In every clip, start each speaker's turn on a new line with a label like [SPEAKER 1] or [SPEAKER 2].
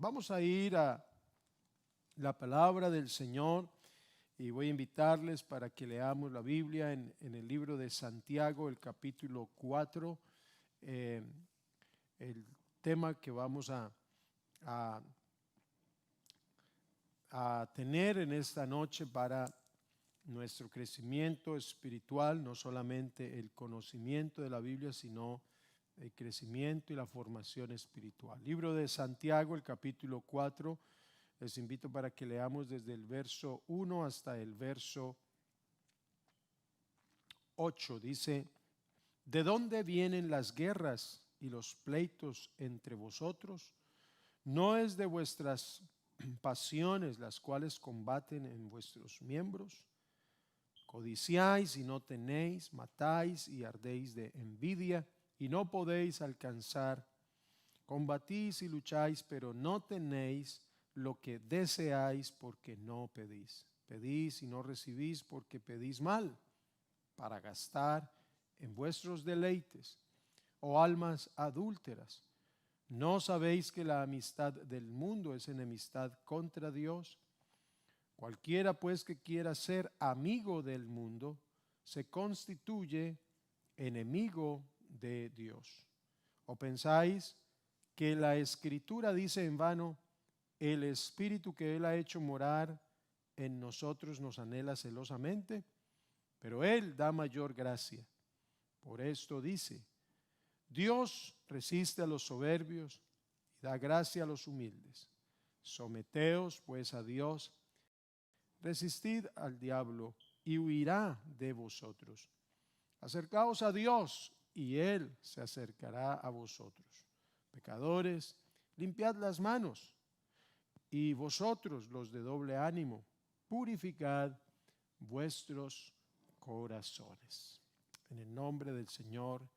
[SPEAKER 1] Vamos a ir a la palabra del Señor y voy a invitarles para que leamos la Biblia en el libro de Santiago, el capítulo 4. El tema que vamos a tener en esta noche para nuestro crecimiento espiritual, no solamente el conocimiento de la Biblia, sino el crecimiento y la formación espiritual. Libro de Santiago, el capítulo 4, les invito para que leamos desde el verso 1 hasta el verso 8. Dice: ¿de dónde vienen las guerras y los pleitos entre vosotros? ¿No es de vuestras pasiones las cuales combaten en vuestros miembros? Codiciáis y no tenéis, matáis y ardéis de envidia y no podéis alcanzar. Combatís y lucháis, pero no tenéis lo que deseáis porque no pedís. Pedís y no recibís porque pedís mal, para gastar en vuestros deleites. Oh almas adúlteras, ¿no sabéis que la amistad del mundo es enemistad contra Dios? Cualquiera pues que quiera ser amigo del mundo se constituye enemigo de Dios. ¿O pensáis que la Escritura dice en vano: el Espíritu que Él ha hecho morar en nosotros nos anhela celosamente? Pero Él da mayor gracia. Por esto dice: Dios resiste a los soberbios y da gracia a los humildes. Someteos pues a Dios. Resistid al diablo y huirá de vosotros. Acercaos a Dios y Él se acercará a vosotros. Pecadores, limpiad las manos, y vosotros los de doble ánimo, purificad vuestros corazones. En el nombre del Señor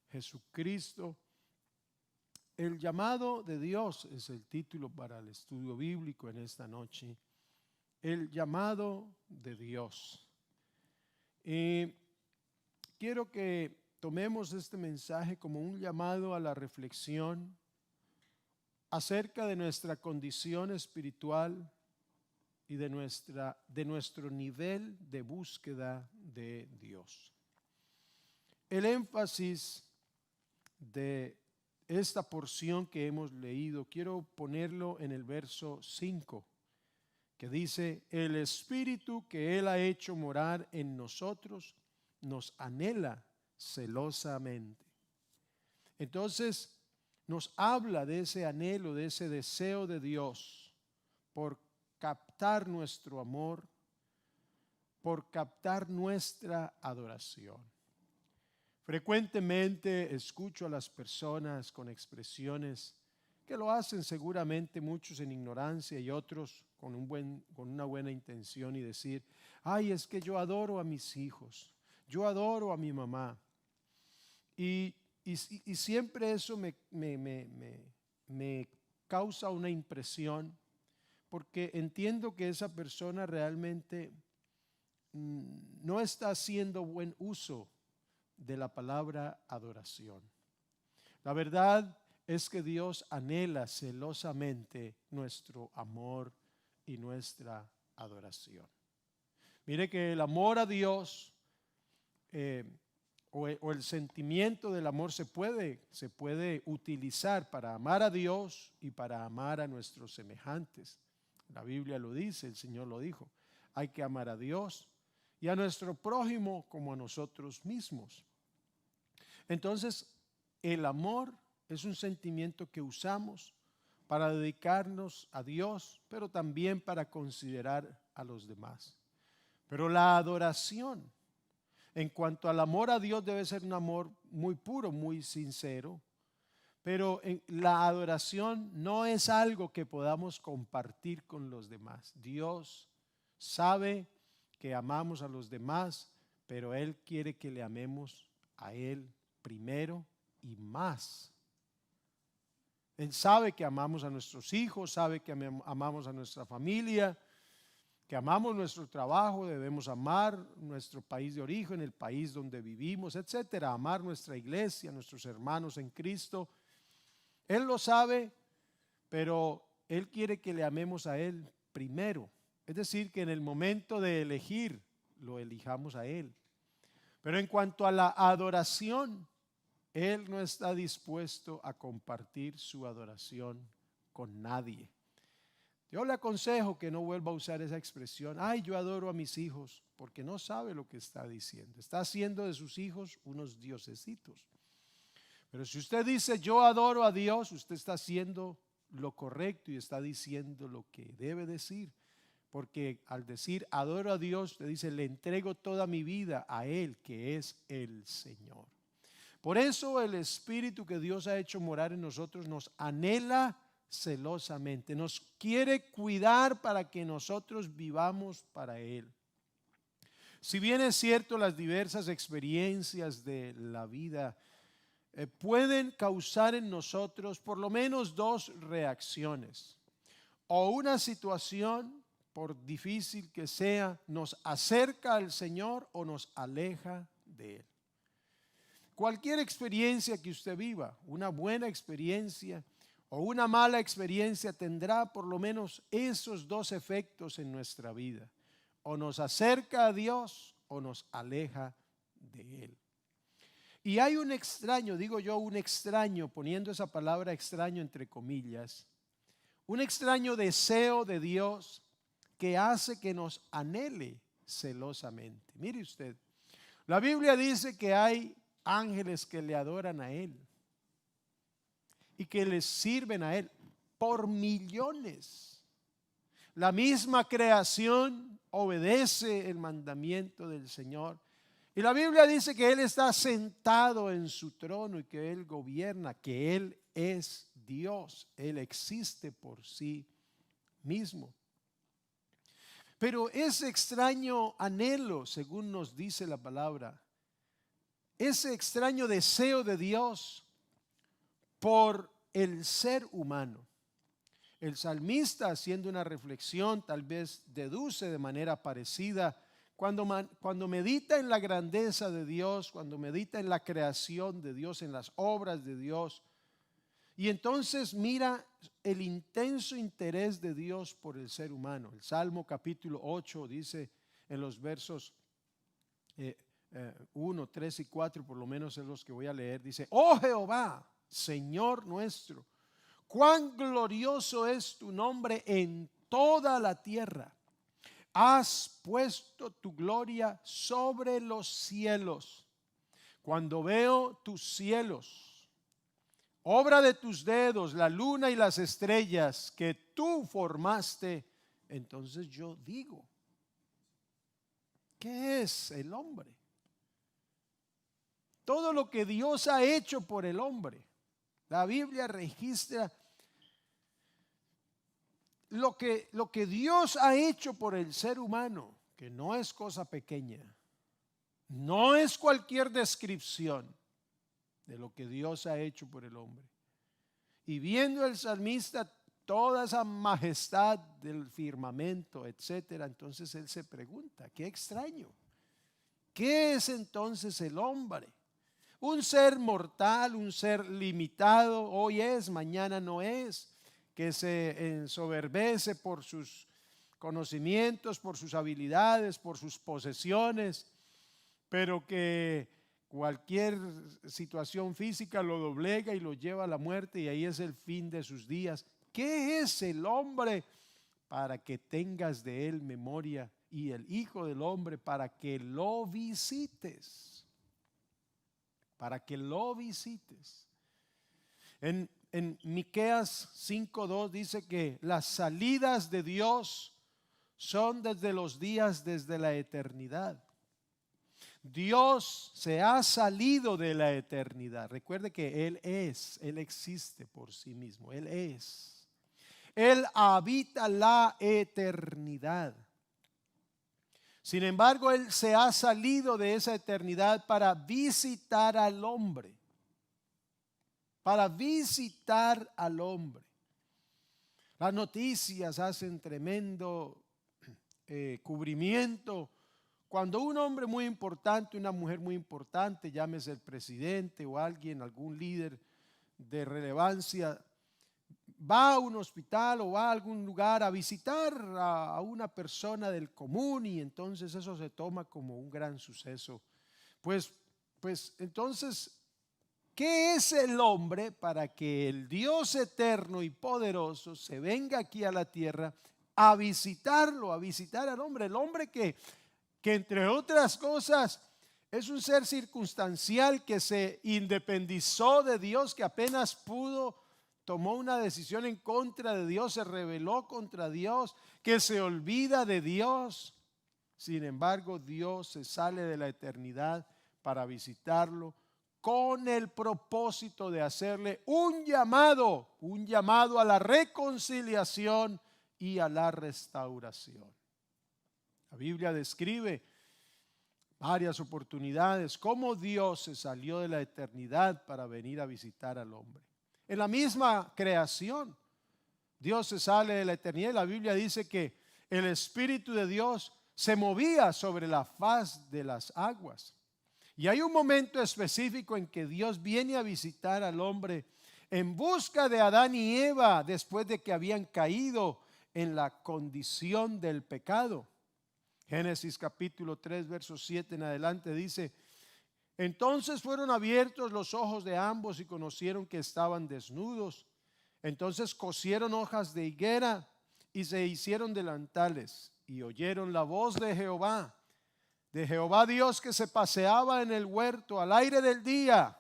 [SPEAKER 1] Jesucristo. El llamado de Dios es el título para el estudio bíblico en esta noche. El llamado de Dios. Quiero que tomemos este mensaje como un llamado a la reflexión acerca de nuestra condición espiritual y de nuestro nivel de búsqueda de Dios. El énfasis de esta porción que hemos leído, quiero ponerlo en el verso 5. Que dice: el Espíritu que Él ha hecho morar en nosotros nos anhela celosamente. Entonces nos habla de ese anhelo, de ese deseo de Dios por captar nuestro amor, por captar nuestra adoración. Frecuentemente escucho a las personas con expresiones que lo hacen seguramente muchos en ignorancia y otros con una buena intención, y decir: ay, es que yo adoro a mis hijos, yo adoro a mi mamá. Y siempre eso me causa una impresión, porque entiendo que esa persona realmente no está haciendo buen uso de la palabra adoración. La verdad es que Dios anhela celosamente nuestro amor y nuestra adoración. Mire que el amor a Dios o el sentimiento del amor se puede utilizar para amar a Dios y para amar a nuestros semejantes. La Biblia lo dice, el Señor lo dijo: hay que amar a Dios y a nuestro prójimo como a nosotros mismos. Entonces, el amor es un sentimiento que usamos para dedicarnos a Dios, pero también para considerar a los demás. Pero la adoración, en cuanto al amor a Dios, debe ser un amor muy puro, muy sincero. Pero la adoración no es algo que podamos compartir con los demás. Dios sabe que amamos a los demás, pero Él quiere que le amemos a Él primero y más. Él sabe que amamos a nuestros hijos, sabe que amamos a nuestra familia, que amamos nuestro trabajo, debemos amar nuestro país de origen, el país donde vivimos, etcétera, amar nuestra iglesia, nuestros hermanos en Cristo. Él lo sabe, pero Él quiere que le amemos a Él primero. Es decir, que en el momento de elegir, lo elijamos a Él. Pero en cuanto a la adoración, Él no está dispuesto a compartir su adoración con nadie. Yo le aconsejo que no vuelva a usar esa expresión, ay, yo adoro a mis hijos, porque no sabe lo que está diciendo. Está haciendo de sus hijos unos diosesitos. Pero si usted dice, yo adoro a Dios, usted está haciendo lo correcto y está diciendo lo que debe decir. Porque al decir, adoro a Dios, usted dice, le entrego toda mi vida a Él, que es el Señor. Por eso el Espíritu que Dios ha hecho morar en nosotros nos anhela celosamente, nos quiere cuidar para que nosotros vivamos para Él. Si bien es cierto, las diversas experiencias de la vida pueden causar en nosotros por lo menos dos reacciones. O una situación, por difícil que sea, nos acerca al Señor o nos aleja de Él. Cualquier experiencia que usted viva, una buena experiencia o una mala experiencia, tendrá por lo menos esos dos efectos en nuestra vida. O nos acerca a Dios o nos aleja de Él. Y hay un extraño, digo yo un extraño, poniendo esa palabra extraño entre comillas, un extraño deseo de Dios que hace que nos anhele celosamente. Mire usted, la Biblia dice que hay ángeles que le adoran a Él y que les sirven a Él por millones. La misma creación obedece el mandamiento del Señor. Y la Biblia dice que Él está sentado en su trono y que Él gobierna, que Él es Dios. Él existe por sí mismo. Pero ese extraño anhelo, según nos dice la palabra, ese extraño deseo de Dios por el ser humano. El salmista, haciendo una reflexión, tal vez deduce de manera parecida, cuando medita en la grandeza de Dios, cuando medita en la creación de Dios, en las obras de Dios, y entonces mira el intenso interés de Dios por el ser humano. El Salmo capítulo 8 dice en los versos 1, 3 y 4, por lo menos es los que voy a leer, dice, oh Jehová, Señor nuestro, cuán glorioso es tu nombre en toda la tierra. Has puesto tu gloria sobre los cielos. Cuando veo tus cielos, obra de tus dedos, la luna y las estrellas que tú formaste, entonces yo digo, ¿qué es el hombre? Todo lo que Dios ha hecho por el hombre. La Biblia registra lo que Dios ha hecho por el ser humano, que no es cosa pequeña, no es cualquier descripción de lo que Dios ha hecho por el hombre. Y viendo el salmista toda esa majestad del firmamento, etcétera, entonces él se pregunta, qué extraño, ¿qué es entonces el hombre? Un ser mortal, un ser limitado, hoy es, mañana no es, que se ensoberbece por sus conocimientos, por sus habilidades, por sus posesiones, pero que cualquier situación física lo doblega y lo lleva a la muerte y ahí es el fin de sus días. ¿Qué es el hombre para que tengas de él memoria y el Hijo del Hombre para que lo visites? Para que lo visites. En Miqueas 5:2 dice que las salidas de Dios son desde los días, desde la eternidad. Dios se ha salido de la eternidad. Recuerde que Él es, Él existe por sí mismo, Él es. Él habita la eternidad. Sin embargo, Él se ha salido de esa eternidad para visitar al hombre. Para visitar al hombre. Las noticias hacen tremendo cubrimiento. Cuando un hombre muy importante, una mujer muy importante, llámese el presidente o alguien, algún líder de relevancia, va a un hospital o va a algún lugar a visitar a una persona del común, y entonces eso se toma como un gran suceso. Pues, pues entonces, ¿qué es el hombre para que el Dios eterno y poderoso se venga aquí a la tierra a visitarlo, a visitar al hombre? El hombre que entre otras cosas es un ser circunstancial, que se independizó de Dios, que apenas pudo, tomó una decisión en contra de Dios, se rebeló contra Dios, que se olvida de Dios. Sin embargo, Dios se sale de la eternidad para visitarlo con el propósito de hacerle un llamado a la reconciliación y a la restauración. La Biblia describe varias oportunidades cómo Dios se salió de la eternidad para venir a visitar al hombre. En la misma creación, Dios se sale de la eternidad y la Biblia dice que el Espíritu de Dios se movía sobre la faz de las aguas. Y hay un momento específico en que Dios viene a visitar al hombre en busca de Adán y Eva después de que habían caído en la condición del pecado. Génesis capítulo 3, verso 7 en adelante dice: entonces fueron abiertos los ojos de ambos y conocieron que estaban desnudos. Entonces cosieron hojas de higuera y se hicieron delantales, y oyeron la voz de Jehová Dios, que se paseaba en el huerto al aire del día.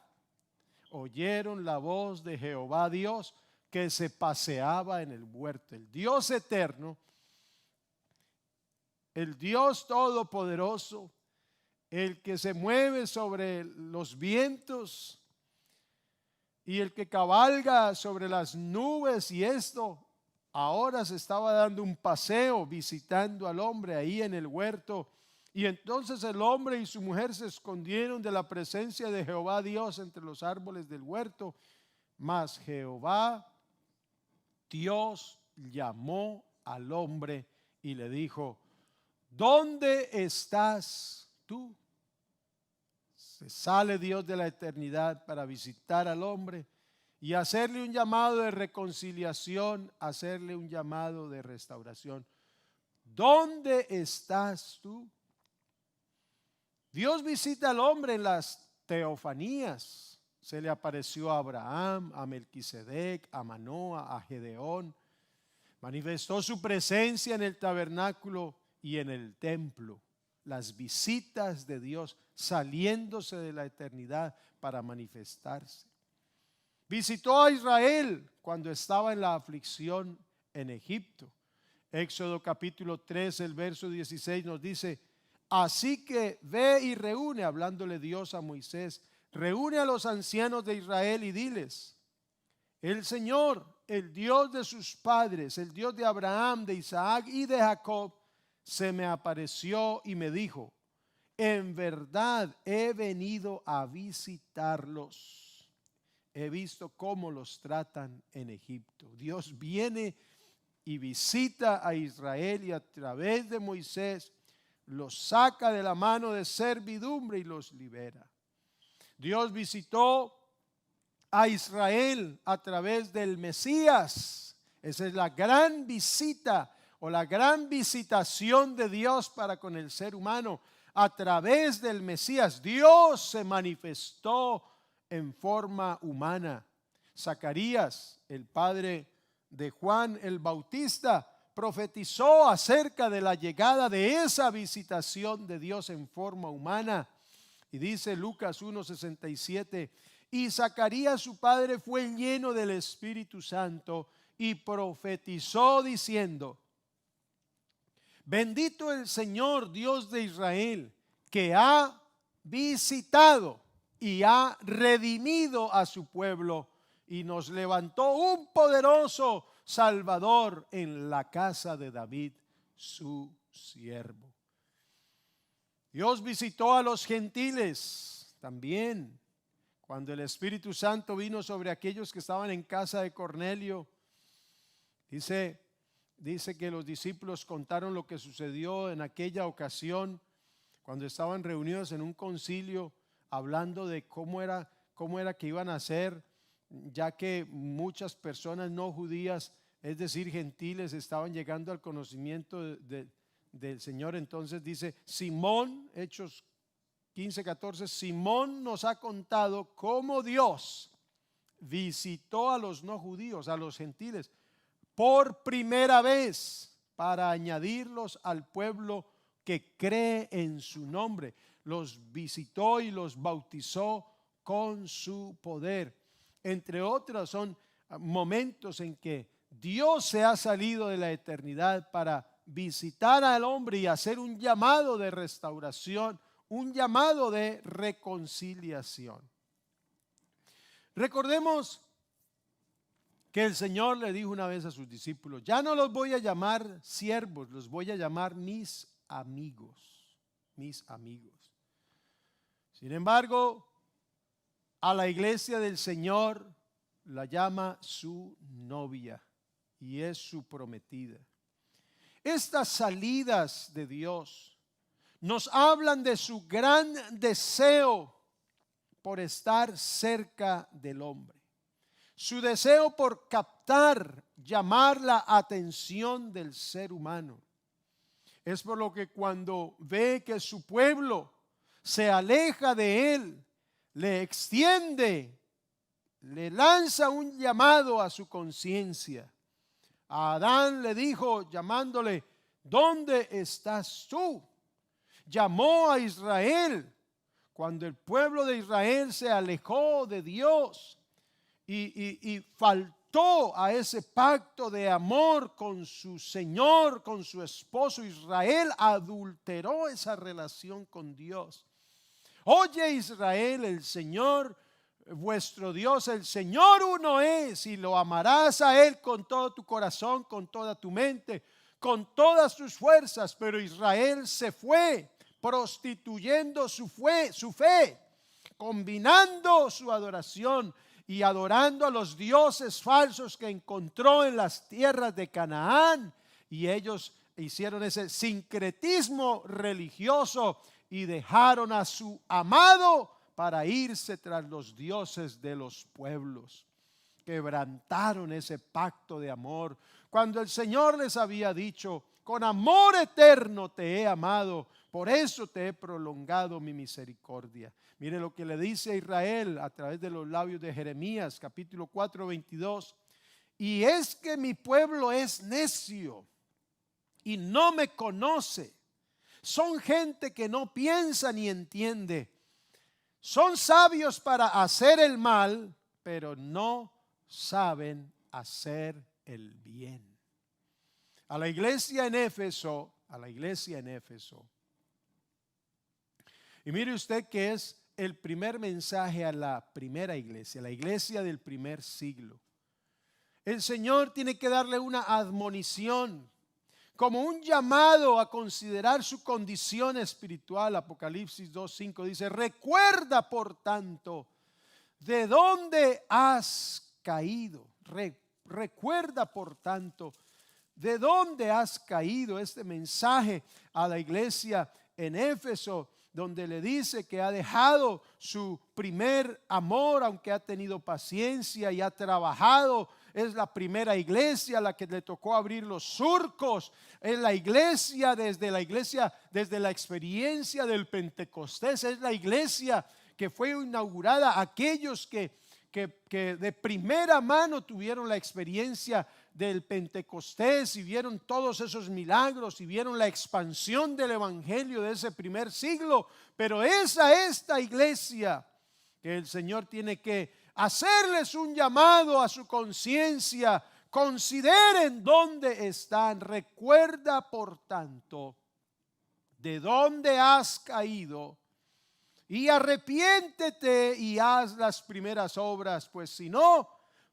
[SPEAKER 1] Oyeron la voz de Jehová Dios, que se paseaba en el huerto. El Dios eterno, el Dios todopoderoso, el que se mueve sobre los vientos y el que cabalga sobre las nubes, y esto ahora se estaba dando un paseo visitando al hombre ahí en el huerto. Y entonces el hombre y su mujer se escondieron de la presencia de Jehová Dios entre los árboles del huerto. Mas Jehová Dios llamó al hombre y le dijo: ¿dónde estás tú? Se sale Dios de la eternidad para visitar al hombre y hacerle un llamado de reconciliación, hacerle un llamado de restauración. ¿Dónde estás tú? Dios visita al hombre en las teofanías. Se le apareció a Abraham, a Melquisedec, a Manoa, a Gedeón. Manifestó su presencia en el tabernáculo y en el templo. Las visitas de Dios saliéndose de la eternidad para manifestarse. Visitó a Israel cuando estaba en la aflicción en Egipto. Éxodo capítulo 3, el verso 16 nos dice: así que ve y reúne, hablándole Dios a Moisés, reúne a los ancianos de Israel y diles: el Señor, el Dios de sus padres, el Dios de Abraham, de Isaac y de Jacob, se me apareció y me dijo: en verdad he venido a visitarlos. He visto cómo los tratan en Egipto. Dios viene y visita a Israel y a través de Moisés los saca de la mano de servidumbre y los libera. Dios visitó a Israel a través del Mesías. Esa es la gran visita o la gran visitación de Dios para con el ser humano. A través del Mesías, Dios se manifestó en forma humana. Zacarías, el padre de Juan el Bautista, profetizó acerca de la llegada de esa visitación de Dios en forma humana. Y dice Lucas 1:67: y Zacarías su padre fue lleno del Espíritu Santo y profetizó diciendo: bendito el Señor Dios de Israel, que ha visitado y ha redimido a su pueblo y nos levantó un poderoso Salvador en la casa de David, su siervo. Dios visitó a los gentiles también. Cuando el Espíritu Santo vino sobre aquellos que estaban en casa de Cornelio, dice que los discípulos contaron lo que sucedió en aquella ocasión cuando estaban reunidos en un concilio hablando de cómo era que iban a hacer ya que muchas personas no judías, es decir, gentiles, estaban llegando al conocimiento del Señor. Entonces dice Simón, Hechos 15:14, Simón nos ha contado cómo Dios visitó a los no judíos, a los gentiles, por primera vez para añadirlos al pueblo que cree en su nombre. Los visitó y los bautizó con su poder. Entre otras, son momentos en que Dios se ha salido de la eternidad para visitar al hombre y hacer un llamado de restauración, un llamado de reconciliación. Recordemos que el Señor le dijo una vez a sus discípulos: ya no los voy a llamar siervos, los voy a llamar mis amigos, mis amigos. Sin embargo, a la iglesia del Señor la llama su novia y es su prometida. Estas salidas de Dios nos hablan de su gran deseo por estar cerca del hombre. Su deseo por captar, llamar la atención del ser humano. Es por lo que cuando ve que su pueblo se aleja de él, le extiende, le lanza un llamado a su conciencia. A Adán le dijo, llamándole: ¿dónde estás tú? Llamó a Israel cuando el pueblo de Israel se alejó de Dios y faltó a ese pacto de amor con su Señor, con su esposo. Israel adulteró esa relación con Dios. Oye, Israel, el Señor vuestro Dios, el Señor uno es, y lo amarás a Él con todo tu corazón, con toda tu mente, con todas tus fuerzas. Pero Israel se fue prostituyendo su fe, combinando su adoración y adorando a los dioses falsos que encontró en las tierras de Canaán. Y ellos hicieron ese sincretismo religioso y dejaron a su amado para irse tras los dioses de los pueblos. Quebrantaron ese pacto de amor, cuando el Señor les había dicho: con amor eterno te he amado, por eso te he prolongado mi misericordia. Mire lo que le dice a Israel a través de los labios de Jeremías, capítulo 4:22. Y es que mi pueblo es necio y no me conoce. Son gente que no piensa ni entiende. Son sabios para hacer el mal, pero no saben hacer el bien. A la iglesia en Éfeso, y mire usted que es el primer mensaje a la primera iglesia, la iglesia del primer siglo. El Señor tiene que darle una admonición, como un llamado a considerar su condición espiritual. Apocalipsis 2:5 dice: recuerda por tanto de dónde has caído. Recuerda por tanto de dónde has caído. Este mensaje a la iglesia en Éfeso, donde le dice que ha dejado su primer amor, aunque ha tenido paciencia y ha trabajado. Es la primera iglesia la que le tocó abrir los surcos. Es la iglesia desde la experiencia del Pentecostés. Es la iglesia que fue inaugurada. Aquellos que de primera mano tuvieron la experiencia del Pentecostés y vieron todos esos milagros y vieron la expansión del evangelio de ese primer siglo. Pero esta iglesia que el Señor tiene que hacerles un llamado a su conciencia. Consideren dónde están. Recuerda por tanto de dónde has caído y arrepiéntete y haz las primeras obras, pues si no,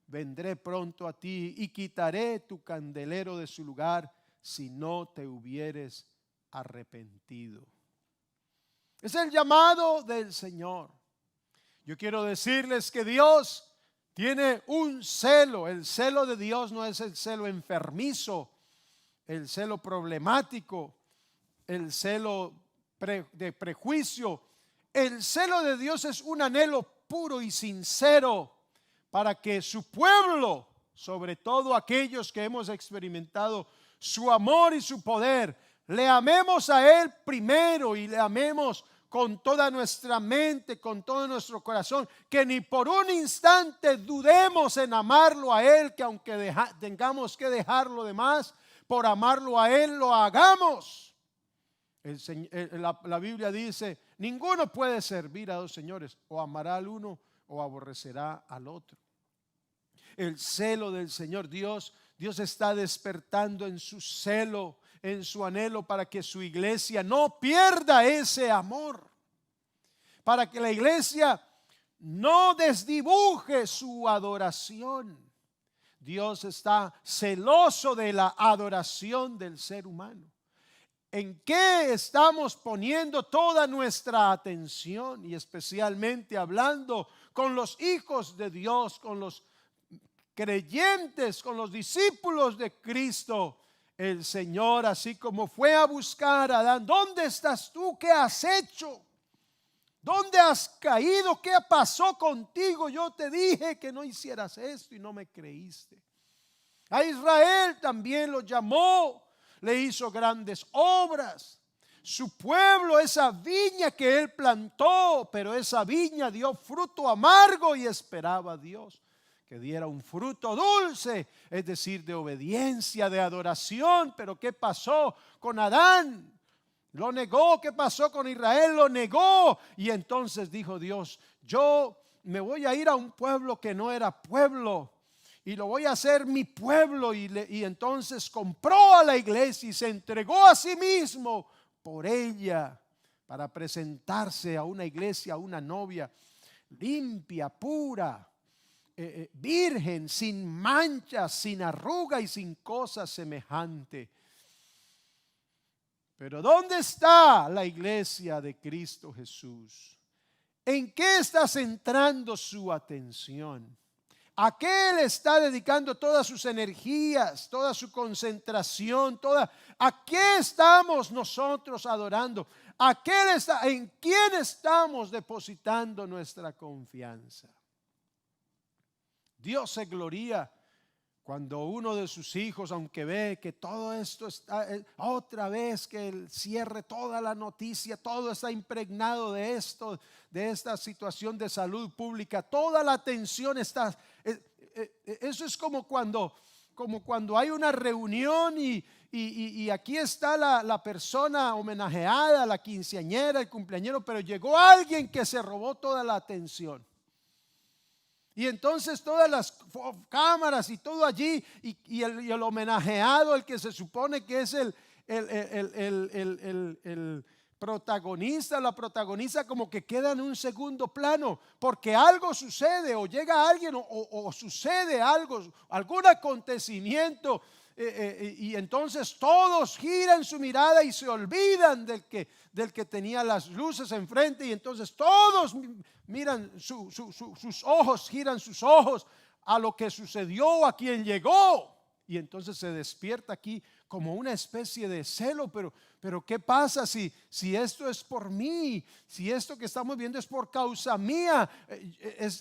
[SPEAKER 1] vendré pronto a ti y quitaré tu candelero de su lugar si no te hubieres arrepentido. Es el llamado del Señor. Yo quiero decirles que Dios tiene un celo. El celo de Dios no es el celo enfermizo, el celo problemático, el celo de prejuicio. El celo de Dios es un anhelo puro y sincero para que su pueblo, sobre todo aquellos que hemos experimentado su amor y su poder, le amemos a Él primero y le amemos con toda nuestra mente, con todo nuestro corazón, que ni por un instante dudemos en amarlo a Él, que aunque tengamos que dejar lo demás, por amarlo a Él lo hagamos. La Biblia dice, ninguno puede servir a dos señores, o amará al uno o aborrecerá al otro. El celo del Señor Dios está despertando en su celo, en su anhelo, para que su iglesia no pierda ese amor, para que la iglesia no desdibuje su adoración. Dios está celoso de la adoración del ser humano. ¿En qué estamos poniendo toda nuestra atención? Y especialmente hablando con los hijos de Dios, con los creyentes, con los discípulos de Cristo. El Señor, así como fue a buscar a Adán, ¿dónde estás tú? ¿Qué has hecho? ¿Dónde has caído? ¿Qué pasó contigo? Yo te dije que no hicieras esto y no me creíste. A Israel también lo llamó, le hizo grandes obras. Su pueblo, esa viña que él plantó, pero esa viña dio fruto amargo y esperaba a Dios que diera un fruto dulce, es decir, de obediencia, de adoración. Pero ¿qué pasó con Adán? Lo negó. ¿Qué pasó con Israel? Lo negó. Y entonces dijo Dios, yo me voy a ir a un pueblo que no era pueblo y lo voy a hacer mi pueblo. Y entonces compró a la iglesia y se entregó a sí mismo por ella, para presentarse a una iglesia, a una novia limpia, pura, virgen, sin mancha, sin arruga y sin cosa semejante. Pero ¿dónde está la iglesia de Cristo Jesús? ¿En qué está centrando su atención? ¿A qué le está dedicando todas sus energías, toda su concentración, a qué estamos nosotros adorando? ¿En quién estamos depositando nuestra confianza? Dios se gloria cuando uno de sus hijos, aunque ve que todo esto está, otra vez que él cierre toda la noticia, todo está impregnado de esto, de esta situación de salud pública, toda la atención está. Eso es como cuando hay una reunión y aquí está la persona homenajeada, la quinceañera, el cumpleañero, pero llegó alguien que se robó toda la atención. Y entonces todas las cámaras y todo allí, y el homenajeado, el que se supone que es el protagonista, la protagonista, como que queda en un segundo plano, porque algo sucede, o llega alguien, o sucede algo, algún acontecimiento, y entonces todos giran su mirada y se olvidan del que tenía las luces enfrente, y entonces todos miran sus ojos, giran sus ojos a lo que sucedió, a quien llegó. Y entonces se despierta aquí como una especie de celo, pero ¿qué pasa si esto es por mí? Si esto que estamos viendo es por causa mía,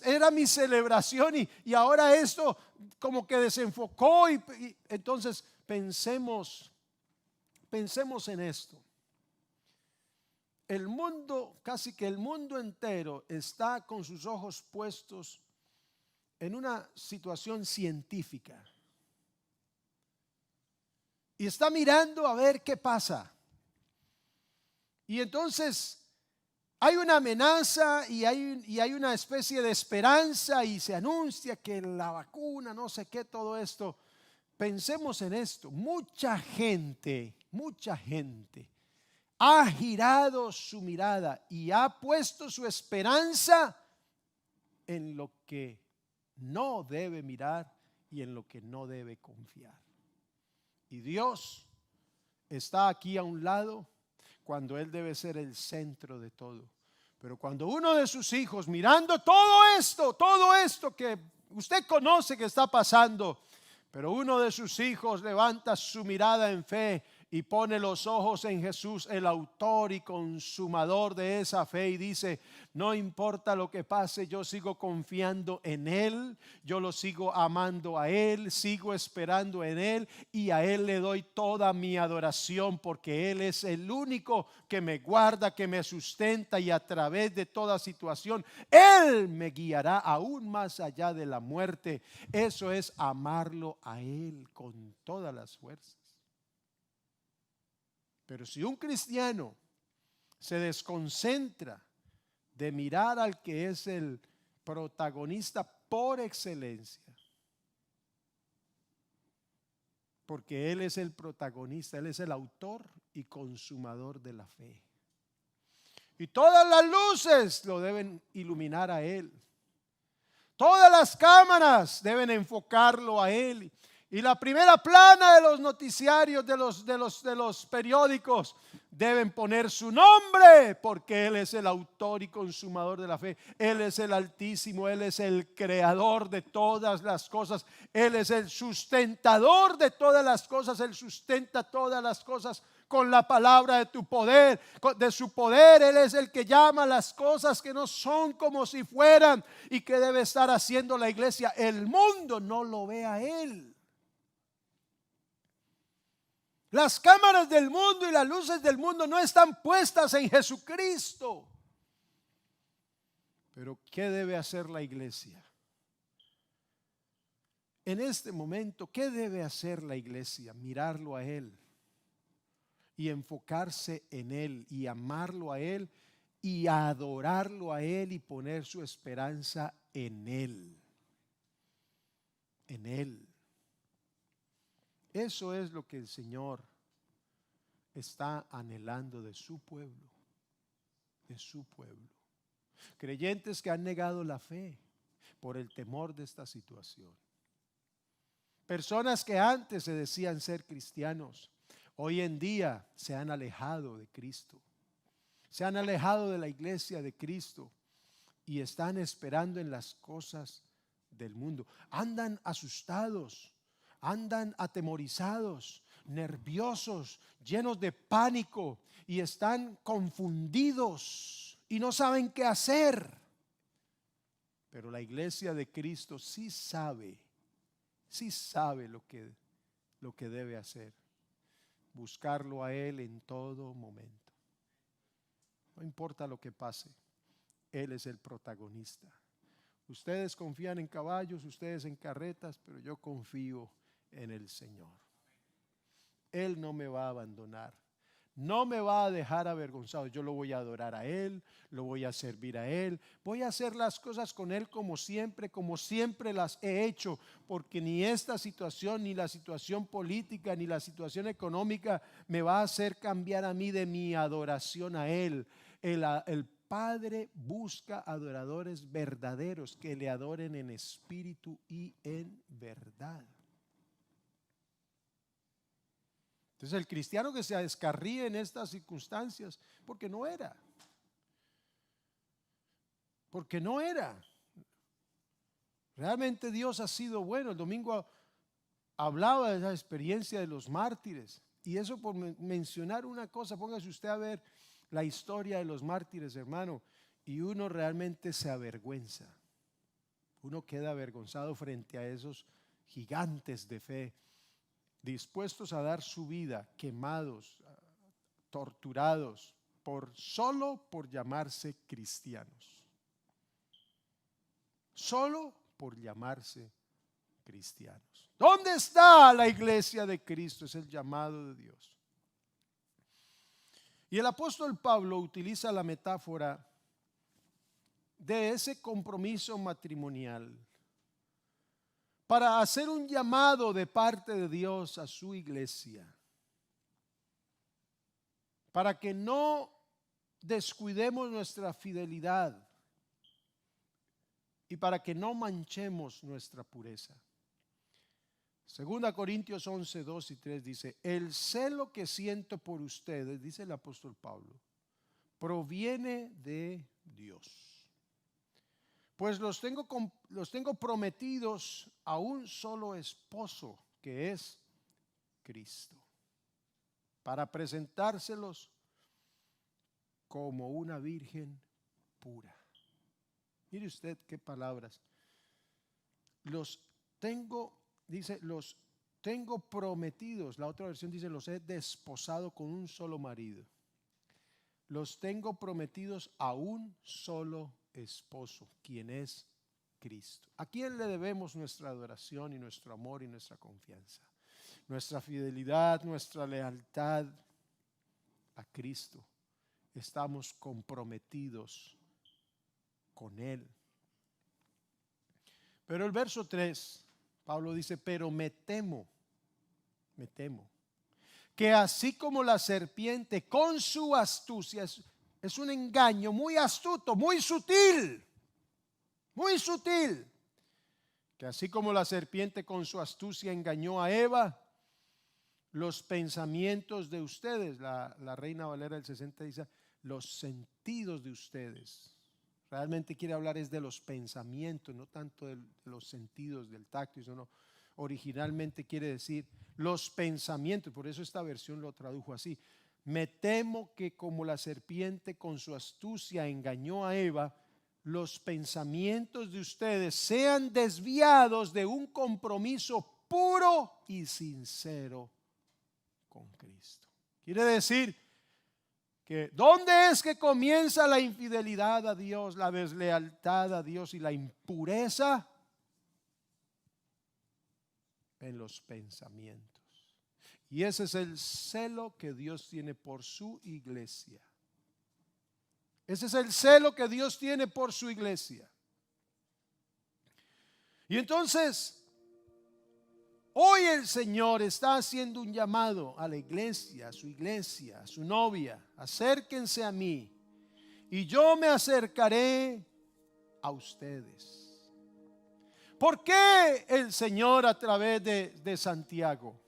[SPEAKER 1] era mi celebración y ahora esto como que desenfocó. Y entonces pensemos en esto. El mundo, casi que el mundo entero está con sus ojos puestos en una situación científica. Y está mirando a ver qué pasa. Y entonces hay una amenaza y hay una especie de esperanza y se anuncia que la vacuna, no sé qué, todo esto. Pensemos en esto. Mucha gente ha girado su mirada y ha puesto su esperanza en lo que no debe mirar y en lo que no debe confiar. Y Dios está aquí a un lado cuando Él debe ser el centro de todo. Pero cuando uno de sus hijos, mirando todo esto que usted conoce que está pasando, pero uno de sus hijos levanta su mirada en fe y pone los ojos en Jesús, el autor y consumador de esa fe, y dice: no importa lo que pase, yo sigo confiando en Él, yo lo sigo amando a Él, sigo esperando en Él, y a Él le doy toda mi adoración, porque Él es el único que me guarda, que me sustenta, y a través de toda situación Él me guiará aún más allá de la muerte. Eso es amarlo a Él con todas las fuerzas. Pero si un cristiano se desconcentra de mirar al que es el protagonista por excelencia, porque Él es el protagonista, Él es el autor y consumador de la fe, y todas las luces lo deben iluminar a Él, todas las cámaras deben enfocarlo a Él, y la primera plana de los noticiarios, de los periódicos, deben poner su nombre, porque Él es el autor y consumador de la fe. Él es el Altísimo, Él es el creador de todas las cosas, Él es el sustentador de todas las cosas. Él sustenta todas las cosas con la palabra de tu poder, de su poder. Él es el que llama las cosas que no son como si fueran. ¿Y que debe estar haciendo la iglesia? El mundo no lo ve a Él. Las cámaras del mundo y las luces del mundo no están puestas en Jesucristo. Pero ¿qué debe hacer la iglesia? En este momento, ¿qué debe hacer la iglesia? Mirarlo a Él y enfocarse en Él y amarlo a Él y adorarlo a Él y poner su esperanza en Él. En Él. Eso es lo que el Señor está anhelando de su pueblo, de su pueblo. Creyentes que han negado la fe por el temor de esta situación. Personas que antes se decían ser cristianos, hoy en día se han alejado de Cristo. Se han alejado de la iglesia de Cristo y están esperando en las cosas del mundo. Andan asustados, andan atemorizados, nerviosos, llenos de pánico, y están confundidos y no saben qué hacer. Pero la iglesia de Cristo sí sabe lo que debe hacer. Buscarlo a Él en todo momento. No importa lo que pase, Él es el protagonista. Ustedes confían en caballos, ustedes en carretas, pero yo confío en el Señor. Él no me va a abandonar, no me va a dejar avergonzado. Yo lo voy a adorar a Él, lo voy a servir a Él, voy a hacer las cosas con Él como siempre las he hecho, porque ni esta situación, ni la situación política, ni la situación económica me va a hacer cambiar a mí de mi adoración a Él. El Padre busca adoradores verdaderos que le adoren en espíritu y en verdad. Entonces el cristiano que se descarríe en estas circunstancias, porque no era. Realmente Dios ha sido bueno. El domingo hablaba de esa experiencia de los mártires. Y eso por mencionar una cosa, póngase usted a ver la historia de los mártires, hermano, y uno realmente se avergüenza. Uno queda avergonzado frente a esos gigantes de fe, dispuestos a dar su vida, quemados, torturados, solo por llamarse cristianos. Solo por llamarse cristianos. ¿Dónde está la iglesia de Cristo? Es el llamado de Dios. Y el apóstol Pablo utiliza la metáfora de ese compromiso matrimonial para hacer un llamado de parte de Dios a su iglesia, para que no descuidemos nuestra fidelidad y para que no manchemos nuestra pureza. 2 Corintios 11, 2 y 3 dice: el celo que siento por ustedes, dice el apóstol Pablo, proviene de Dios. Pues los tengo prometidos a un solo esposo, que es Cristo. para presentárselos como una virgen pura. Mire usted qué palabras. Los tengo, dice, los tengo prometidos. La otra versión dice, los he desposado con un solo marido. Los tengo prometidos a un solo esposo, quien es Cristo. ¿A quién le debemos nuestra adoración y nuestro amor y nuestra confianza? Nuestra fidelidad, nuestra lealtad a Cristo. Estamos comprometidos con Él. Pero el verso 3, Pablo dice, pero me temo, que así como la serpiente con su astucia, es un engaño muy astuto, muy sutil, que así como la serpiente con su astucia engañó a Eva, los pensamientos de ustedes, la Reina Valera del 60 dice, los sentidos de ustedes. Realmente quiere hablar es de los pensamientos, no tanto de los sentidos del tacto, sino originalmente quiere decir los pensamientos. Por eso esta versión lo tradujo así. Me temo que como la serpiente con su astucia engañó a Eva, los pensamientos de ustedes sean desviados de un compromiso puro y sincero con Cristo. Quiere decir que ¿dónde es que comienza la infidelidad a Dios, la deslealtad a Dios y la impureza? En los pensamientos. Y ese es el celo que Dios tiene por su iglesia. Ese es el celo que Dios tiene por su iglesia. Y entonces, hoy el Señor está haciendo un llamado a la iglesia, a su novia. Acérquense a mí y yo me acercaré a ustedes. ¿Por qué el Señor a través de Santiago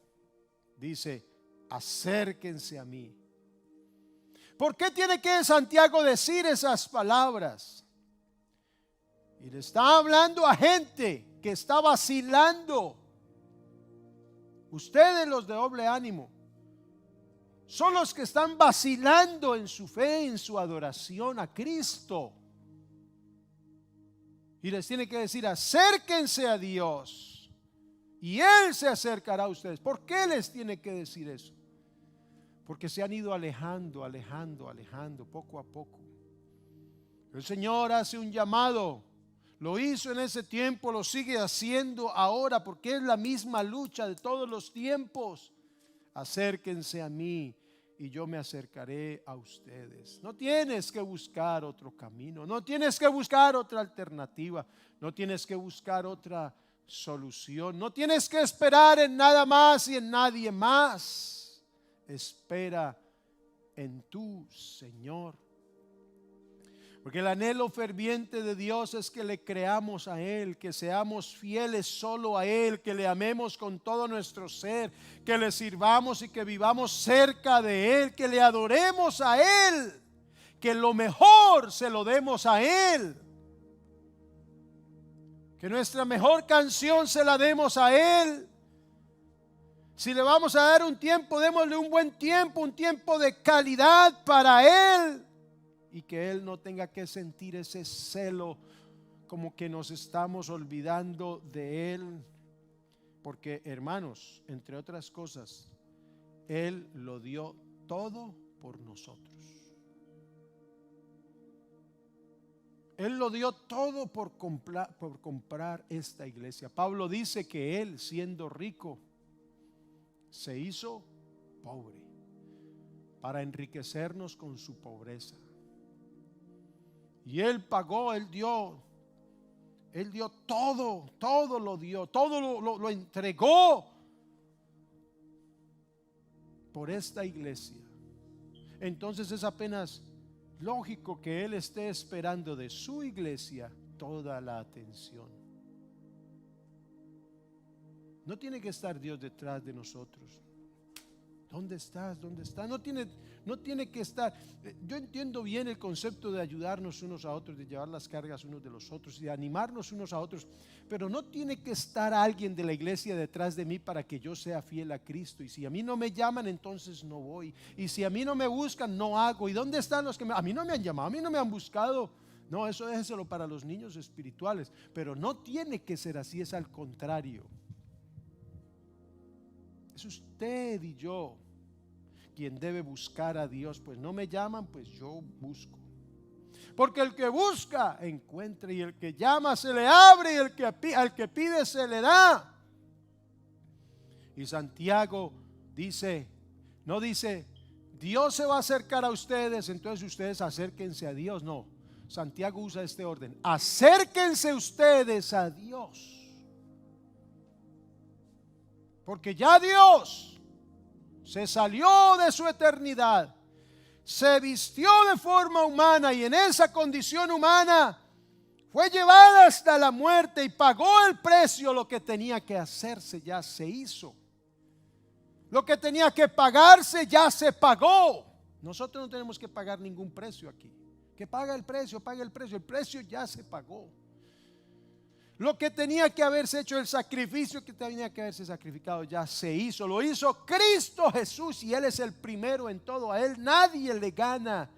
[SPEAKER 1] dice, acérquense a mí? ¿Por qué tiene que Santiago decir esas palabras? Y le está hablando a gente que está vacilando. Ustedes, los de doble ánimo, son los que están vacilando en su fe, en su adoración a Cristo. Y les tiene que decir, acérquense a Dios y Él se acercará a ustedes. ¿Por qué les tiene que decir eso? Porque se han ido alejando poco a poco. El Señor hace un llamado. Lo hizo en ese tiempo, lo sigue haciendo ahora, porque es la misma lucha de todos los tiempos. Acérquense a mí y yo me acercaré a ustedes. No tienes que buscar otro camino, no tienes que buscar otra alternativa, no tienes que buscar otra solución, no tienes que esperar en nada más y en nadie más. Espera en tu Señor. Porque el anhelo ferviente de Dios es que le creamos a Él, que seamos fieles solo a Él, que le amemos con todo nuestro ser, que le sirvamos y que vivamos cerca de Él, que le adoremos a Él, que lo mejor se lo demos a Él, que nuestra mejor canción se la demos a Él. Si le vamos a dar un tiempo, démosle un buen tiempo, un tiempo de calidad para Él. Y que Él no tenga que sentir ese celo como que nos estamos olvidando de Él. Porque, hermanos, entre otras cosas, Él lo dio todo por nosotros. Él lo dio todo por comprar esta iglesia. Pablo dice que Él, siendo rico, se hizo pobre para enriquecernos con su pobreza. Y Él pagó, Él dio todo lo dio, todo lo entregó por esta iglesia. Entonces es apenas lógico que Él esté esperando de su iglesia toda la atención. No tiene que estar Dios detrás de nosotros. ¿Dónde estás? ¿Dónde estás? No tiene que estar. Yo entiendo bien el concepto de ayudarnos unos a otros, de llevar las cargas unos de los otros y de animarnos unos a otros, pero no tiene que estar alguien de la iglesia detrás de mí para que yo sea fiel a Cristo. Y si a mí no me llaman, entonces no voy. Y si a mí no me buscan, no hago. ¿Y dónde están los que a mí no me han llamado, a mí no me han buscado? No, eso déjeselo para los niños espirituales, pero no tiene que ser así, es al contrario. Es usted y yo quien debe buscar a Dios. Pues no me llaman, pues yo busco. Porque el que busca, encuentra, y el que llama se le abre, y al que pide se le da. Y Santiago dice, no dice, Dios se va a acercar a ustedes, entonces ustedes acérquense a Dios. No, Santiago usa este orden: acérquense ustedes a Dios. Porque ya Dios se salió de su eternidad, se vistió de forma humana y en esa condición humana fue llevada hasta la muerte y pagó el precio. Lo que tenía que hacerse ya se hizo. Lo que tenía que pagarse ya se pagó. Nosotros no tenemos que pagar ningún precio aquí. Que paga el precio, paga el precio. El precio ya se pagó. Lo que tenía que haberse hecho, el sacrificio que tenía que haberse sacrificado, ya se hizo. Lo hizo Cristo Jesús y Él es el primero en todo. A Él nadie le gana.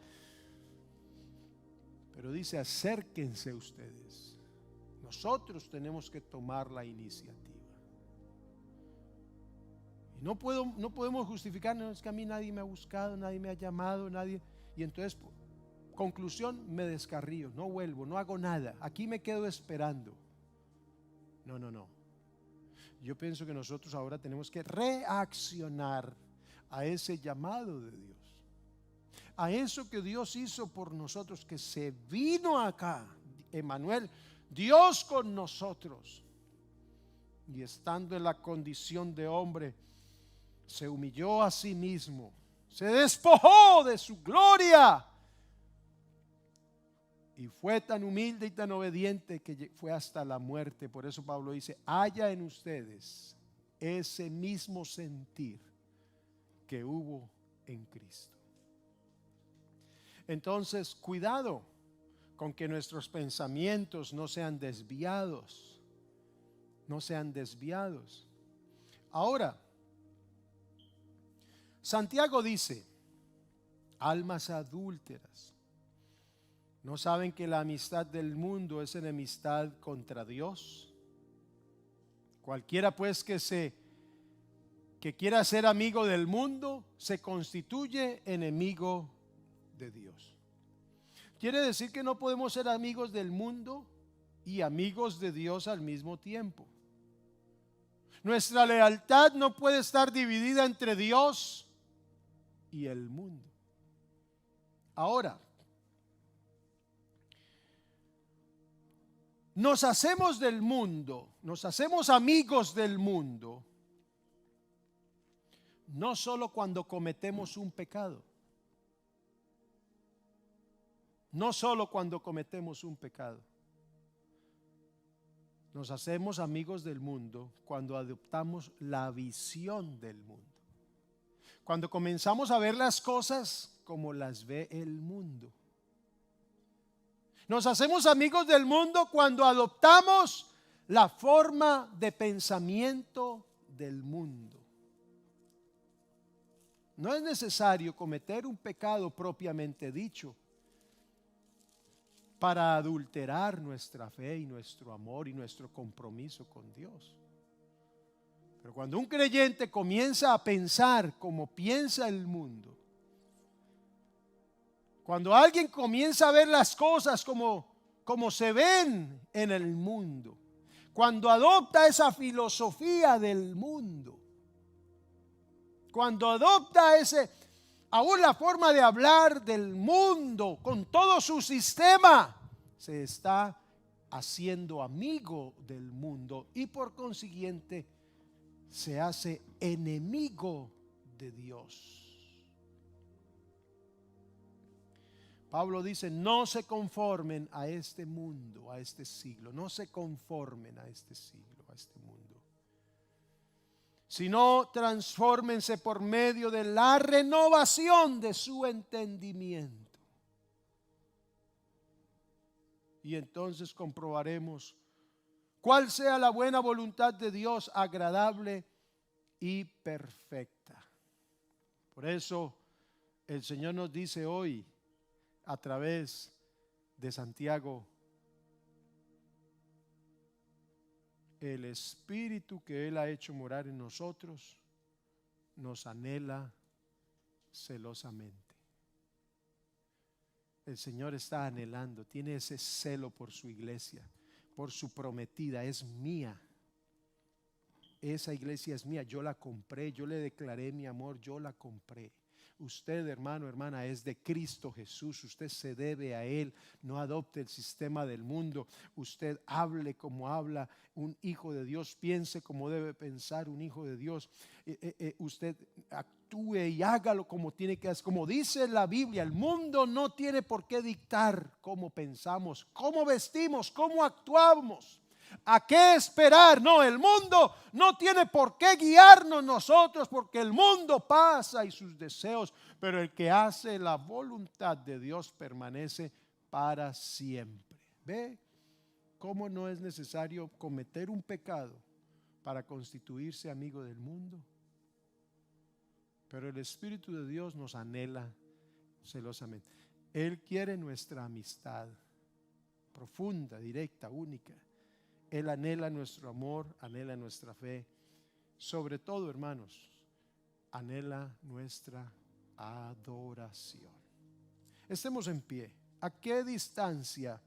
[SPEAKER 1] Pero dice, acérquense ustedes. Nosotros tenemos que tomar la iniciativa. Y no podemos justificarnos, es que a mí nadie me ha buscado, nadie me ha llamado, nadie. Y entonces, conclusión, me descarrío, no vuelvo, no hago nada. Aquí me quedo esperando. No. Yo pienso que nosotros ahora tenemos que reaccionar a ese llamado de Dios, a eso que Dios hizo por nosotros, que se vino acá, Emmanuel, Dios con nosotros, y estando en la condición de hombre, se humilló a sí mismo, se despojó de su gloria y fue tan humilde y tan obediente que fue hasta la muerte. Por eso Pablo dice, haya en ustedes ese mismo sentir que hubo en Cristo. Entonces, cuidado con que nuestros pensamientos no sean desviados. No sean desviados. Ahora, Santiago dice, almas adúlteras, ¿no saben que la amistad del mundo es enemistad contra Dios? Cualquiera pues que quiera ser amigo del mundo se constituye enemigo de Dios. Quiere decir que no podemos ser amigos del mundo y amigos de Dios al mismo tiempo. Nuestra lealtad no puede estar dividida entre Dios y el mundo. Ahora, nos hacemos del mundo, nos hacemos amigos del mundo, no solo cuando cometemos un pecado. No solo cuando cometemos un pecado. Nos hacemos amigos del mundo cuando adoptamos la visión del mundo. Cuando comenzamos a ver las cosas como las ve el mundo. Nos hacemos amigos del mundo cuando adoptamos la forma de pensamiento del mundo. No es necesario cometer un pecado propiamente dicho para adulterar nuestra fe y nuestro amor y nuestro compromiso con Dios. Pero cuando un creyente comienza a pensar como piensa el mundo, cuando alguien comienza a ver las cosas como se ven en el mundo, cuando adopta esa filosofía del mundo, cuando adopta aún la forma de hablar del mundo con todo su sistema, se está haciendo amigo del mundo y por consiguiente se hace enemigo de Dios. Pablo dice, no se conformen a este mundo, a este siglo, no se conformen a este siglo, a este mundo, sino transfórmense por medio de la renovación de su entendimiento. Y entonces comprobaremos cuál sea la buena voluntad de Dios, agradable y perfecta. Por eso el Señor nos dice hoy, a través de Santiago, el Espíritu que Él ha hecho morar en nosotros nos anhela celosamente. El Señor está anhelando, tiene ese celo por su iglesia, por su prometida. Es mía, esa iglesia es mía, yo la compré, yo le declaré mi amor, yo la compré. Usted, hermano, hermana, es de Cristo Jesús. Usted se debe a Él. No adopte el sistema del mundo. Usted hable como habla un hijo de Dios. Piense como debe pensar un hijo de Dios. Usted actúe y hágalo como tiene que hacer. Como dice la Biblia, el mundo no tiene por qué dictar cómo pensamos, cómo vestimos, cómo actuamos. ¿A qué esperar? No, el mundo no tiene por qué guiarnos nosotros, porque el mundo pasa y sus deseos, pero el que hace la voluntad de Dios permanece para siempre. ¿Ve cómo no es necesario cometer un pecado para constituirse amigo del mundo? Pero el Espíritu de Dios nos anhela celosamente. Él quiere nuestra amistad profunda, directa, única. Él anhela nuestro amor, anhela nuestra fe. Sobre todo, hermanos, anhela nuestra adoración. Estemos en pie. ¿A qué distancia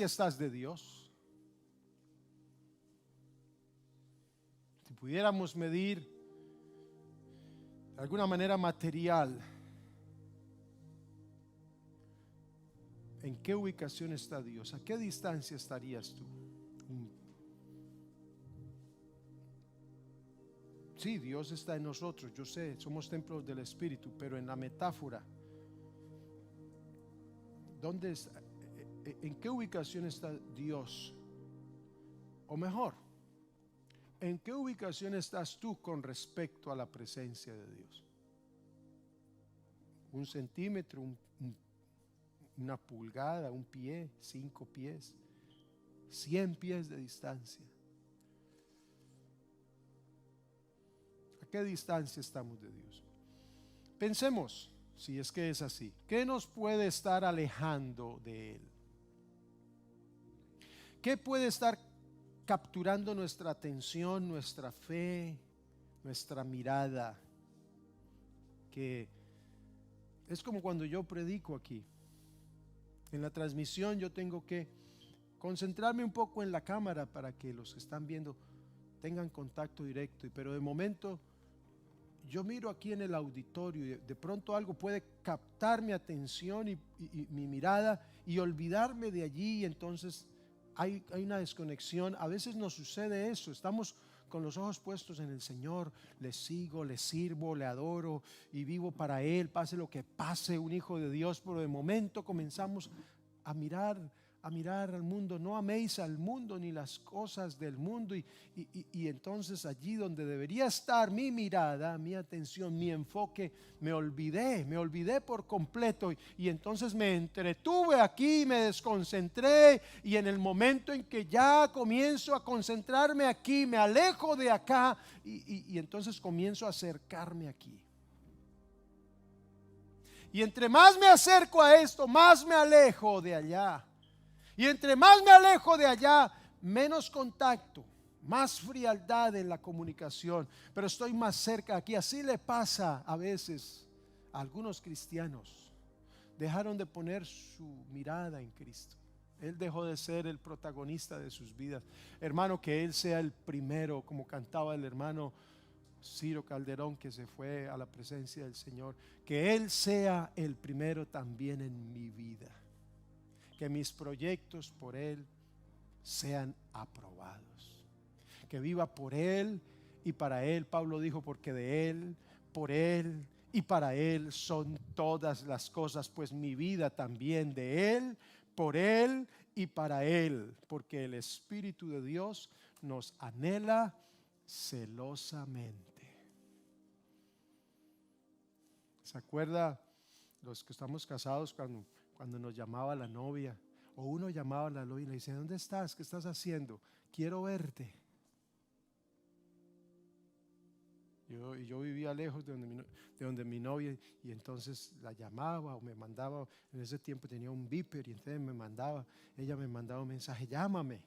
[SPEAKER 1] estás de Dios? Si pudiéramos medir de alguna manera material, ¿en qué ubicación está Dios? ¿A qué distancia estarías tú? Sí, Dios está en nosotros, yo sé, somos templos del Espíritu, pero en la metáfora, ¿en qué ubicación está Dios? O mejor, ¿en qué ubicación estás tú con respecto a la presencia de Dios? ¿Un centímetro, una pulgada, un pie, 5 pies, 100 pies de distancia? ¿A qué distancia estamos de Dios? Pensemos, si es que es así, ¿qué nos puede estar alejando de Él? ¿Qué puede estar capturando nuestra atención, nuestra fe, nuestra mirada? Que es como cuando yo predico aquí. En la transmisión yo tengo que concentrarme un poco en la cámara para que los que están viendo tengan contacto directo, pero de momento yo miro aquí en el auditorio y de pronto algo puede captar mi atención y mi mirada y olvidarme de allí, y entonces hay una desconexión. A veces nos sucede eso, estamos con los ojos puestos en el Señor, le sigo, le sirvo, le adoro y vivo para Él, pase lo que pase, un hijo de Dios, pero de momento comenzamos a mirar al mundo. No améis al mundo ni las cosas del mundo, y entonces allí donde debería estar mi mirada, mi atención, mi enfoque, me olvidé por completo, y entonces me entretuve aquí, me desconcentré, y en el momento en que ya comienzo a concentrarme aquí, me alejo de acá, y entonces comienzo a acercarme aquí. Y entre más me acerco a esto, más me alejo de allá. Y entre más me alejo de allá, menos contacto, más frialdad en la comunicación, pero estoy más cerca aquí. Así le pasa a veces a algunos cristianos. Dejaron de poner su mirada en Cristo. Él dejó de ser el protagonista de sus vidas. Hermano, que Él sea el primero, como cantaba el hermano Ciro Calderón, que se fue a la presencia del Señor. Que Él sea el primero también en mi vida. Que mis proyectos por Él sean aprobados. Que viva por Él y para Él. Pablo dijo, porque de Él, por Él y para Él son todas las cosas. Pues mi vida también de Él, por Él y para Él. Porque el Espíritu de Dios nos anhela celosamente. ¿Se acuerda los que estamos casados cuando nos llamaba la novia? O uno llamaba a la novia y le dice: ¿dónde estás? ¿Qué estás haciendo? Quiero verte. Yo vivía lejos de donde mi novia, y entonces la llamaba o me mandaba. En ese tiempo tenía un beeper y entonces ella me mandaba un mensaje: llámame.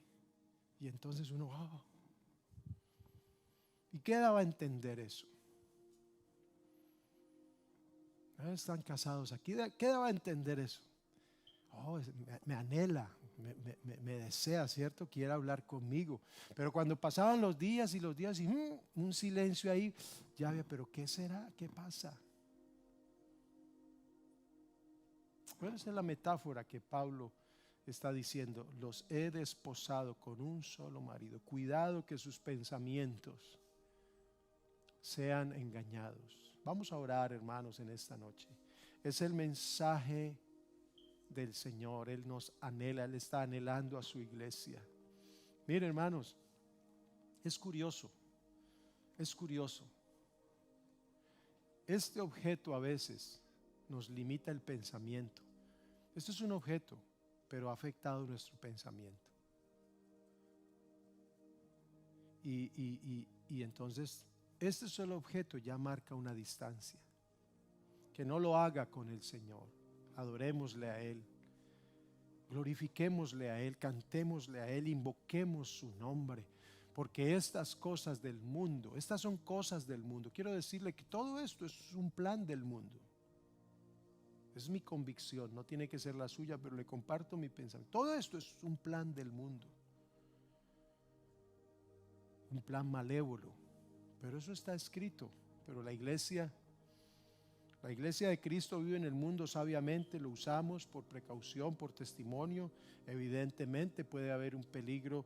[SPEAKER 1] Y entonces uno, oh. ¿Y qué daba a entender eso? Están casados aquí. ¿Qué daba a entender eso? Oh, me anhela, me desea, ¿cierto? Quiere hablar conmigo. Pero cuando pasaban los días y un silencio ahí, ya había, pero ¿qué será? ¿Qué pasa? Bueno, esa es la metáfora que Pablo está diciendo: los he desposado con un solo marido. Cuidado que sus pensamientos sean engañados. Vamos a orar, hermanos, en esta noche. Es el mensaje del Señor. Él nos anhela, Él está anhelando a su iglesia. Miren, hermanos, es curioso. Este objeto a veces nos limita el pensamiento. Esto es un objeto, pero ha afectado nuestro pensamiento. Y entonces este solo objeto ya marca una distancia. Que no lo haga con el Señor. Adorémosle a Él, glorifiquémosle a Él, cantémosle a Él, invoquemos su nombre, porque estas cosas del mundo, estas son cosas del mundo. Quiero decirle que todo esto es un plan del mundo. Es mi convicción, no tiene que ser la suya, pero le comparto mi pensamiento. Todo esto es un plan del mundo, un plan malévolo, pero eso está escrito. Pero la iglesia de Cristo vive en el mundo sabiamente, lo usamos por precaución, por testimonio. Evidentemente puede haber un peligro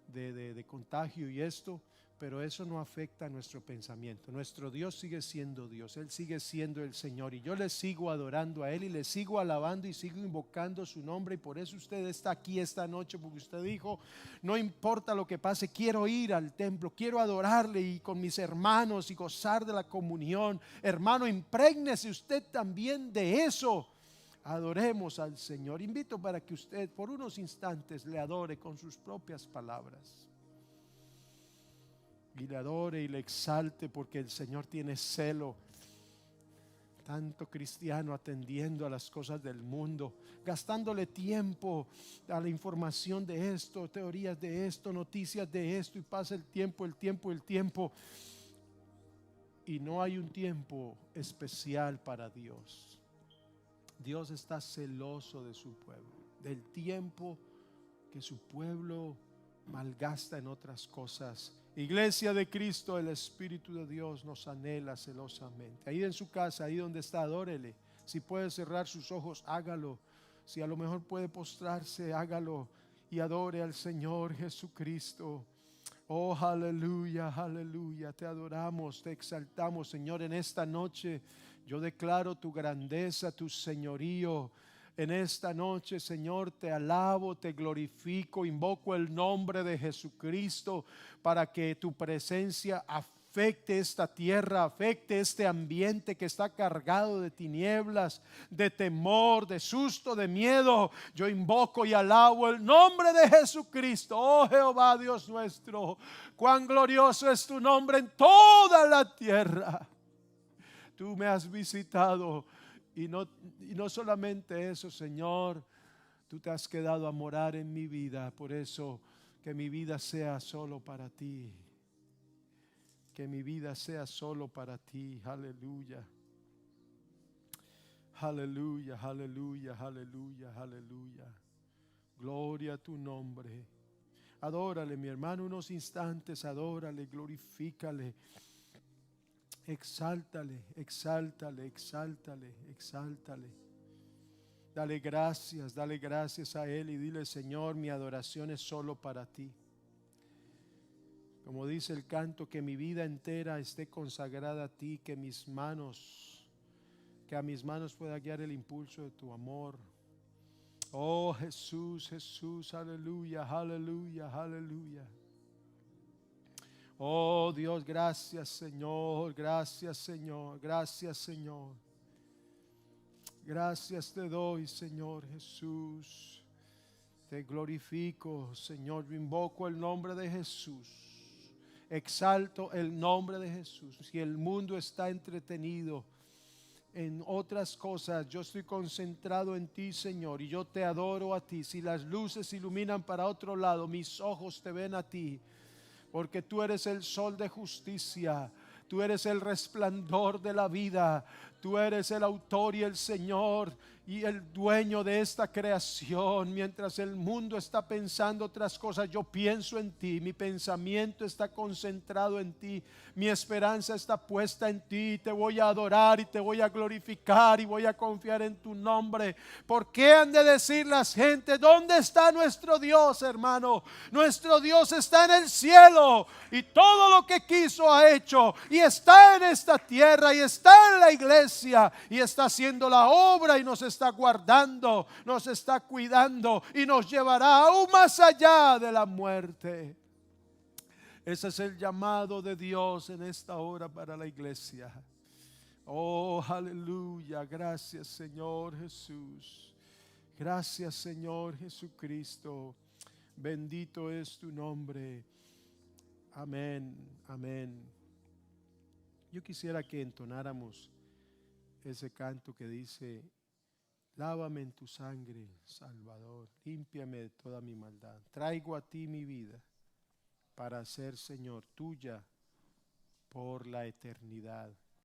[SPEAKER 1] de contagio y esto, pero eso no afecta a nuestro pensamiento. Nuestro Dios sigue siendo Dios, Él sigue siendo el Señor, y yo le sigo adorando a Él y le sigo alabando y sigo invocando su nombre. Y por eso usted está aquí esta noche, porque usted dijo: no importa lo que pase, quiero ir al templo, quiero adorarle y con mis hermanos y gozar de la comunión. Hermano, imprégnese usted también de eso. Adoremos al Señor. Invito para que usted por unos instantes le adore con sus propias palabras, y le adore y le exalte, porque el Señor tiene celo. Tanto cristiano atendiendo a las cosas del mundo, gastándole tiempo a la información de esto, teorías de esto, noticias de esto, y pasa el tiempo, y no hay un tiempo especial para Dios. Dios está celoso de su pueblo, del tiempo que su pueblo malgasta en otras cosas. Iglesia de Cristo, el Espíritu de Dios nos anhela celosamente. Ahí en su casa, ahí donde está, adórele. Si puede cerrar sus ojos, hágalo. Si a lo mejor puede postrarse, hágalo y adore al Señor Jesucristo. Oh, aleluya, aleluya. Te adoramos, te exaltamos, Señor, en esta noche. Yo declaro tu grandeza, tu señorío. En esta noche, Señor, te alabo, te glorifico, invoco el nombre de Jesucristo para que tu presencia afecte esta tierra, afecte este ambiente que está cargado de tinieblas, de temor, de susto, de miedo. Yo invoco y alabo el nombre de Jesucristo. Oh Jehová Dios nuestro, cuán glorioso es tu nombre en toda la tierra. Tú me has visitado, y no solamente eso, Señor, tú te has quedado a morar en mi vida. Por eso, que mi vida sea solo para ti. Que mi vida sea solo para ti. Aleluya. Aleluya, aleluya, aleluya, aleluya. Gloria a tu nombre. Adórale, mi hermano, unos instantes. Adórale, glorifícale. Exáltale, exáltale, exáltale, exáltale. Dale gracias a Él y dile: Señor, mi adoración es solo para ti. Como dice el canto, que mi vida entera esté consagrada a ti, que a mis manos pueda guiar el impulso de tu amor. Oh Jesús, Jesús, aleluya, aleluya, aleluya. Oh Dios, gracias Señor, gracias Señor, gracias Señor. Gracias te doy, Señor Jesús. Te glorifico, Señor. Yo invoco el nombre de Jesús. Exalto el nombre de Jesús. Si el mundo está entretenido en otras cosas, yo estoy concentrado en ti, Señor, y yo te adoro a ti. Si las luces iluminan para otro lado, mis ojos te ven a ti, porque tú eres el sol de justicia. Tú eres el resplandor de la vida. Tú eres el autor y el Señor y el dueño de esta creación. Mientras el mundo está pensando otras cosas, yo pienso en ti. Mi pensamiento está concentrado en ti. Mi esperanza está puesta en ti. Te voy a adorar y te voy a glorificar y voy a confiar en tu nombre. ¿Por qué han de decir las gentes: ¿dónde está nuestro Dios, hermano? Nuestro Dios está en el cielo, y todo lo que quiso ha hecho, y está en esta tierra, y está en la iglesia, y está haciendo la obra, y nos está guardando, nos está cuidando, y nos llevará aún más allá de la muerte. Ese es el llamado de Dios en esta hora para la iglesia. Oh, aleluya. Gracias, Señor Jesús. Gracias, Señor Jesucristo. Bendito es tu nombre. Amén, amén. Yo quisiera que entonáramos ese canto que dice: lávame en tu sangre, Salvador, límpiame de toda mi maldad. Traigo a ti mi vida para ser, Señor, tuya por la eternidad.